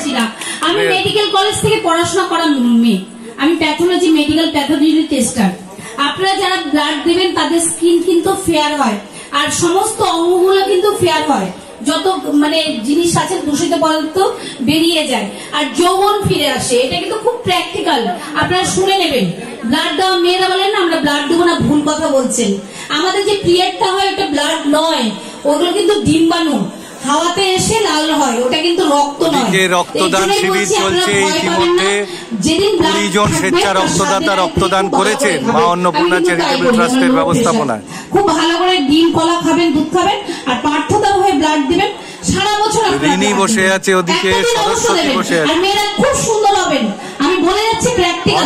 ভালোবাসি না। আমি মেডিকেল কলেজ থেকে পড়াশোনা করা মেয়ে, আমি প্যাথোলজি মেডিকেল প্যাথোলজি টেস্টার। আপনারা যারা ব্লাড দেবেন তাদের স্কিন কিন্তু ফেয়ার হয়, আর সমস্ত অঙ্গগুলো কিন্তু ফেয়ার হয়, যত মানে জিনিস আছে দূষিত পদার্থ বেরিয়ে যায়, আর যৌবন ফিরে আসে। এটা কিন্তু খুব প্র্যাকটিক্যাল, আপনারা শুনে নেবেন। ব্লাড দেওয়া মেয়েরা বলেন না আমরা ব্লাড দেবো না, ভুল কথা বলছেন। আমাদের যে পিরিয়ডটা হয় ওটা ব্লাড নয়, ওগুলো কিন্তু ডিম্বাণু, হাওয়াতে এসে লাল হয়, ওটা কিন্তু রক্ত নয়। রক্তদান শিবির চলছে, ইতিমধ্যে 20 জন স্বেচ্ছা রক্তদাতা রক্তদান করেছেন মা অন্নপূর্ণা চ্যারিটেবল ট্রাস্টের ব্যবস্থাপনায়। খুব ভালো করে ডিম কলা খাবেন, দুধ খাবেন, আর পার্থদার হয়ে ব্লাড দিবেন। সারা বছর রিনি বসে আছে ওদিকে, সরস্বতী বসে আছে। আর মেয়েরা খুব সুন্দর হবেন, আমি বলে যাচ্ছি প্র্যাকটিক্যাল,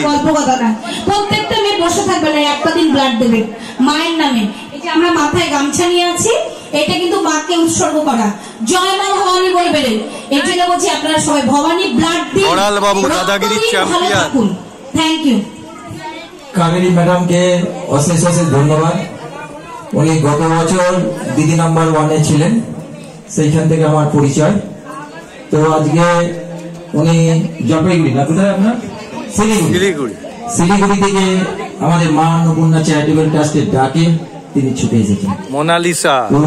গল্প কথা না। প্রত্যেকটা মেয়ে বসে থাকবে না, একটা দিন ব্লাড দেবে মায়ের নামে। এই যে আমরা মাথায় গামছা নিয়ে আছি, এটা কিন্তু মাকে উৎসর্গ করা। জয় মা ভবানী বলবেন, এই জন্য বলছি আপনারা সবাই ভবানী ব্লাড দিন। ওরাল বাবু দাদাগিরির চ্যাম্পিয়ন। Thank you. কাবেরী ম্যাডামকে অশেষ অশেষ ধন্যবাদ। উনি গত বছর দিদি নাম্বার 1-এ ছিলেন, সেইখান থেকে আমার পরিচয়। তো আজকে উনি জলপাইগুড়ি না, কোথায় আপনার? শিলিগুড়ি থেকে আমাদের মা অন্নপূর্ণা চ্যারিটেবল ট্রাস্টের ডাকে তিনি ছুটে এসেছেন। মোনালিসা তো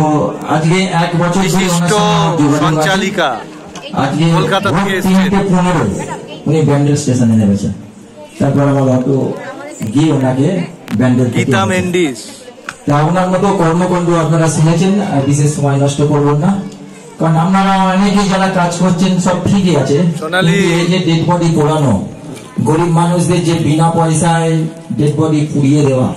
আজকে 1 বছর সঞ্চালিকা আজকে কলকাতা থেকে 3:15 উনি ব্যান্ডেল স্টেশনে নেমেছেন। তারপর আমার অটো গিয়ে ওনাকে ব্যান্ডেল গীতা মেন্ডিস। তা ওনার মতো কর্মকাণ্ড আপনারা শুনেছেন, আর বিশেষ সময় নষ্ট করবেন না, কারণ আপনারা অনেকেই যারা কাজ করছেন সব ঠিকই আছে। এই যে ডেড বডি পোড়ানো, গরিব মানুষদের যে বিনা পয়সায় ডেড বডি পুড়িয়ে দেওয়া,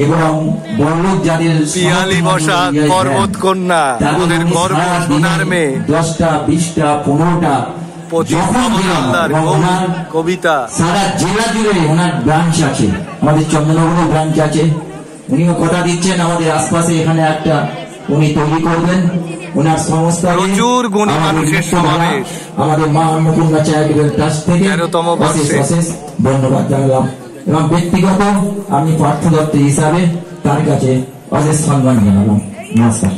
এবং বড়লোক যাদের পিয়ালি বসা পর্বত কন্যা, ওদের গর্ব সোনার মেয়ে, 10টা 20টা 15টা কবিতা, সারা জেলা জুড়ে ওনার ব্রাঞ্চ আছে, আমাদের চন্দ্রনগরে ব্রাঞ্চ আছে। উনিও কথা দিচ্ছেন আমাদের আশপাশে এখানে একটা উনি তৈরি করবেন। ওনার সংস্থা প্রচুর গুণী মানুষের সমাবেশ আমাদের মা অন্নপূর্ণা চ্যারিটেবল ট্রাস্ট থেকে অশেষ ধন্যবাদ জানালাম, এবং ব্যক্তিগত আমি পার্থ দত্ত হিসাবে তার কাছে অশেষ সম্মান জানালাম। নমস্কার।